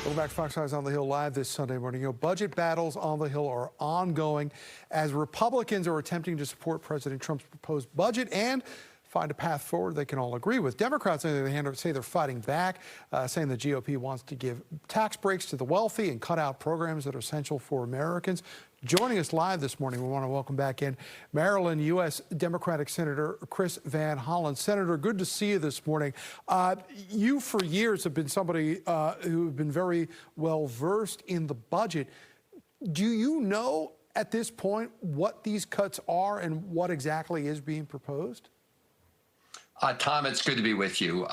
Welcome back to Fox Eyes on the Hill live this Sunday morning. Budget battles on the Hill are ongoing as Republicans are attempting to support President Trump's proposed budget and find a path forward they can all agree with. Democrats, on the other hand, say they're fighting back, saying the GOP wants to give tax breaks to the wealthy and cut out programs that are essential for Americans. Joining us live this morning, we want to welcome back in Maryland U.S. Democratic Senator Chris Van Hollen. Senator, good to see you this morning. You, for years, have been somebody who's been very well versed in the budget. Do you know at this point what these cuts are and what exactly is being proposed? Tom, it's good to be with you.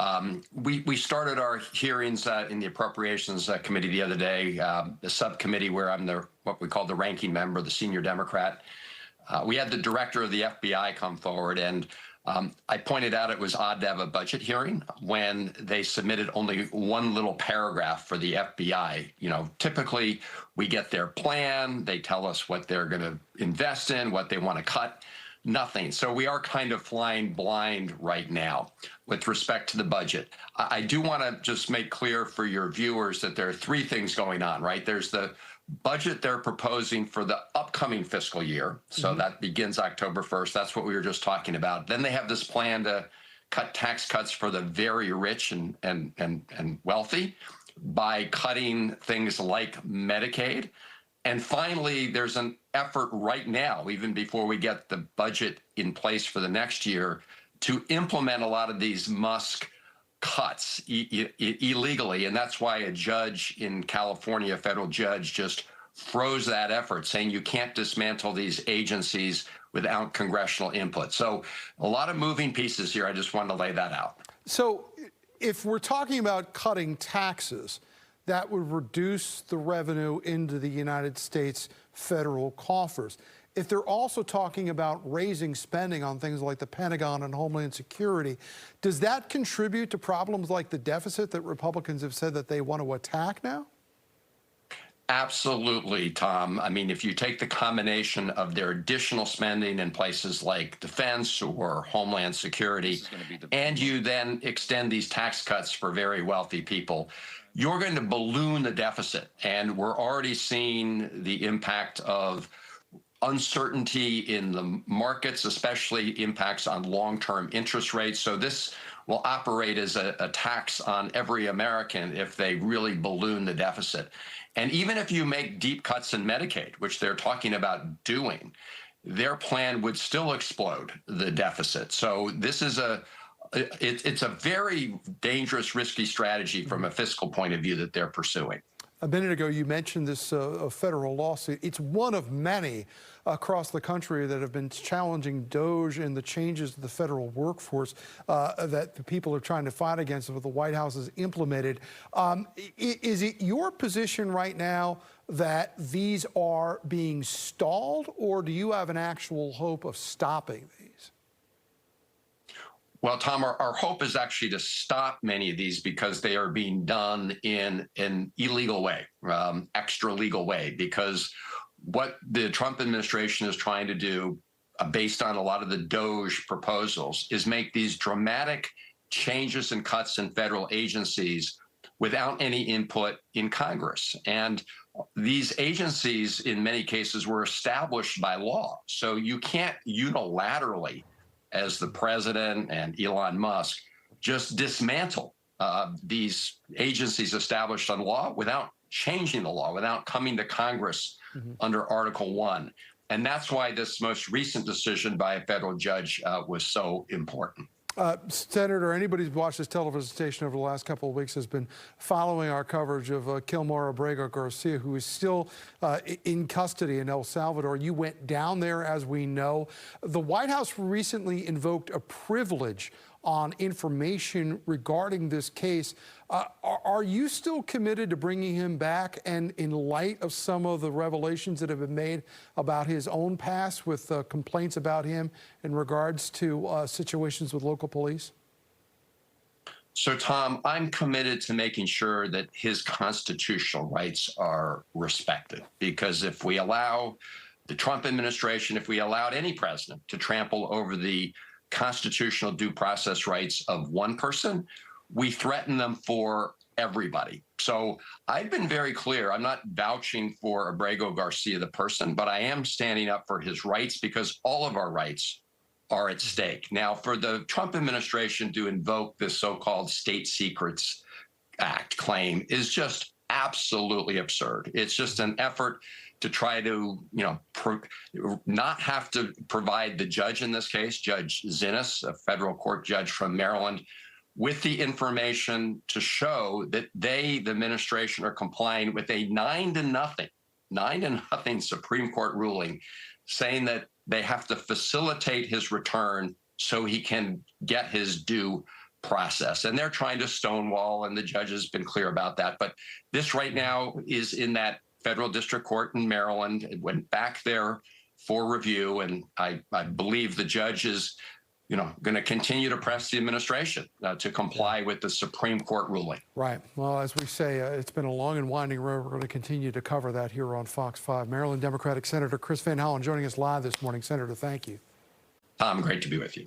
We started our hearings in the Appropriations Committee the other day, the subcommittee where I'm what we call the ranking member, the senior Democrat. We had the director of the FBI come forward, and I pointed out it was odd to have a budget hearing when they submitted only one little paragraph for the FBI. You know, typically we get their plan, they tell us what they're going to invest in, what they want to cut. Nothing. So we are kind of flying blind right now with respect to the budget. I do want to just make clear for your viewers that there are three things going on, right? There's the budget they're proposing for the upcoming fiscal year. So that begins October 1st. That's what we were just talking about. Then they have this plan to cut tax cuts for the very rich and wealthy by cutting things like Medicaid. And finally, there's an effort right now, even before we get the budget in place for the next year, to implement a lot of these Musk cuts illegally. And that's why a judge in California, a federal judge, just froze that effort, saying you can't dismantle these agencies without congressional input. So a lot of moving pieces here. I just wanted to lay that out. So if we're talking about cutting taxes, that would reduce the revenue into the United States federal coffers. If they're also talking about raising spending on things like the Pentagon and Homeland Security, does that contribute to problems like the deficit that Republicans have said that they want to attack now? Absolutely, Tom. I mean, if you take the combination of their additional spending in places like defense or Homeland Security, and you then extend these tax cuts for very wealthy people, you're going to balloon the deficit. And we're already seeing the impact of uncertainty in the markets, especially impacts on long-term interest rates. So this will operate as a tax on every American if they really balloon the deficit. And even if you make deep cuts in Medicaid, which they're talking about doing, their plan would still explode the deficit. So this is it's a very dangerous, risky strategy from a fiscal point of view that they're pursuing. A minute ago, you mentioned this federal lawsuit. It's one of many across the country that have been challenging DOGE and the changes to the federal workforce that the people are trying to fight against, what the White House has implemented. Is it your position right now that these are being stalled, or do you have an actual hope of stopping these? Well, Tom, our hope is actually to stop many of these because they are being done in an illegal way, extra legal way, because what the Trump administration is trying to do, based on a lot of the DOGE proposals, is make these dramatic changes and cuts in federal agencies without any input in Congress. And these agencies, in many cases, were established by law. So you can't unilaterally, as the president and Elon Musk, just dismantle these agencies established on law without changing the law, without coming to Congress under Article 1. And that's why this most recent decision by a federal judge was so important. Senator, anybody who's watched this television station over the last couple of weeks has been following our coverage of Kilmar Abrego Garcia, who is still in custody in El Salvador. You went down there, as we know. The White House recently invoked a privilege on information regarding this case. Are you still committed to bringing him back? And in light of some of the revelations that have been made about his own past with complaints about him in regards to situations with local police? So, Tom, I'm committed to making sure that his constitutional rights are respected, because if we allow the Trump administration, if we allowed any president to trample over the constitutional due process rights of one person, we threaten them for everybody. So I've been very clear. I'm not vouching for Abrego Garcia, the person, but I am standing up for his rights because all of our rights are at stake. Now, for the Trump administration to invoke this so-called State Secrets Act claim is just absolutely absurd. It's just an effort to try to, not have to provide the judge in this case, Judge Zinnes, a federal court judge from Maryland, with the information to show that the administration, are complying with a 9-0 Supreme Court ruling saying that they have to facilitate his return so he can get his due process. And they're trying to stonewall, and the judge has been clear about that. But this right now is in that federal district court in Maryland. It went back there for review, and I believe the judge is going to continue to press the administration to comply with the Supreme Court ruling. Right. Well, as we say, it's been a long and winding road. We're going to continue to cover that here on Fox 5. Maryland Democratic Senator Chris Van Hollen joining us live this morning. Senator, thank you. Tom, great to be with you.